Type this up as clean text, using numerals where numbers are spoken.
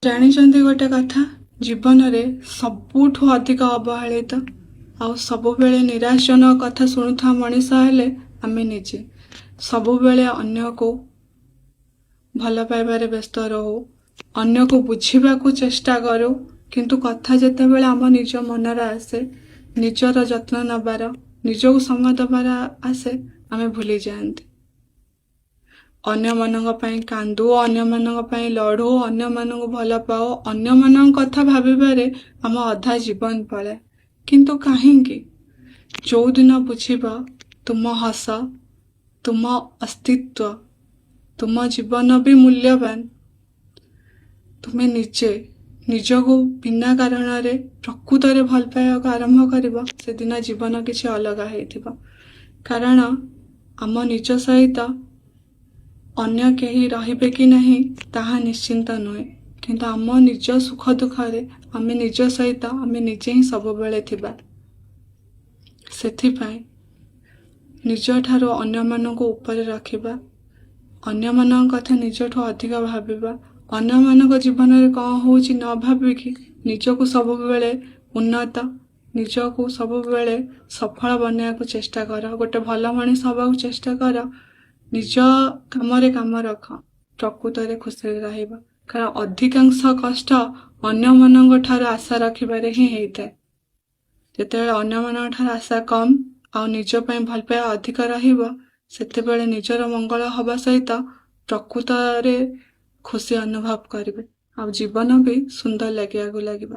ଜାଣିଛନ୍ତି ଗୋଟେ କଥା, ଜୀବନରେ ସବୁଠୁ ଅଧିକ ଅବହେଳିତ ଆଉ ସବୁବେଳେ ନିରାଶଜନକ କଥା ଶୁଣୁଥିବା ମଣିଷ ହେଲେ ଆମେ ନିଜେ। ସବୁବେଳେ ଅନ୍ୟକୁ ଭଲ ପାଇବାରେ ବ୍ୟସ୍ତ ରହୁ, ଅନ୍ୟକୁ ବୁଝିବାକୁ ଚେଷ୍ଟା କରୁ, କିନ୍ତୁ କଥା ଯେତେବେଳେ ଆମ ନିଜ ମନରେ ଆସେ, ନିଜର ଯତ୍ନ ନେବାର, ନିଜକୁ ସମୟ ଦେବାର ଆସେ, ଆମେ ଭୁଲି ଯାଆନ୍ତି। ଅନ୍ୟମାନଙ୍କ ପାଇଁ କାନ୍ଦୁ, ଅନ୍ୟମାନଙ୍କ ପାଇଁ ଲଢ଼ୁ, ଅନ୍ୟମାନଙ୍କୁ ଭଲ ପାଉ, ଅନ୍ୟମାନଙ୍କ କଥା ଭାବିବାରେ ଆମ ଅଧା ଜୀବନ ପଳାଏ। କିନ୍ତୁ କାହିଁକି? ଯୋଉଦିନ ବୁଝିବ ତୁମ ହସ, ତୁମ ଅସ୍ତିତ୍ୱ, ତୁମ ଜୀବନ ବି ମୂଲ୍ୟବାନ, ତୁମେ ନିଜକୁ ବିନା କାରଣରେ ପ୍ରକୃତରେ ଭଲ ପାଇବାକୁ ଆରମ୍ଭ କରିବ, ସେଦିନ ଜୀବନ କିଛି ଅଲଗା ହେଇଥିବ। କାରଣ ଆମ ନିଜ ସହିତ ଅନ୍ୟ କେହି ରହିବେ କି ନାହିଁ ତାହା ନିଶ୍ଚିନ୍ତ ନୁହେଁ, କିନ୍ତୁ ଆମ ନିଜ ସୁଖ ଦୁଃଖରେ ଆମେ ନିଜ ସହିତ ଆମେ ନିଜେ ହିଁ ସବୁବେଳେ ଥିବା। ସେଥିପାଇଁ ନିଜଠାରୁ ଅନ୍ୟମାନଙ୍କୁ ଉପରେ ରଖିବା, ଅନ୍ୟମାନଙ୍କ କଥା ନିଜଠୁ ଅଧିକ ଭାବିବା, ଅନ୍ୟମାନଙ୍କ ଜୀବନରେ କ'ଣ ହେଉଛି ନ ଭାବିକି ନିଜକୁ ସବୁବେଳେ ଉନ୍ନତ, ନିଜକୁ ସବୁବେଳେ ସଫଳ ବନେଇବାକୁ ଚେଷ୍ଟା କର। ଗୋଟେ ଭଲ ମଣିଷ ହେବାକୁ ଚେଷ୍ଟା କର। ନିଜ କାମରେ କାମ ରଖ, ପ୍ରକୃତରେ ଖୁସିରେ ରହିବ। କାରଣ ଅଧିକାଂଶ କଷ୍ଟ ଅନ୍ୟମାନଙ୍କ ଠାରୁ ଆଶା ରଖିବାରେ ହିଁ ହେଇଥାଏ। ଯେତେବେଳେ ଅନ୍ୟମାନଙ୍କ ଠାରୁ ଆଶା କମ୍ ଆଉ ନିଜ ପାଇଁ ଭଲ ପାଇବା ଅଧିକ ରହିବ, ସେତେବେଳେ ନିଜର ମଙ୍ଗଳ ହେବା ସହିତ ପ୍ରକୃତରେ ଖୁସି ଅନୁଭବ କରିବେ ଆଉ ଜୀବନ ବି ସୁନ୍ଦର ଲାଗିବାକୁ ଲାଗିବ।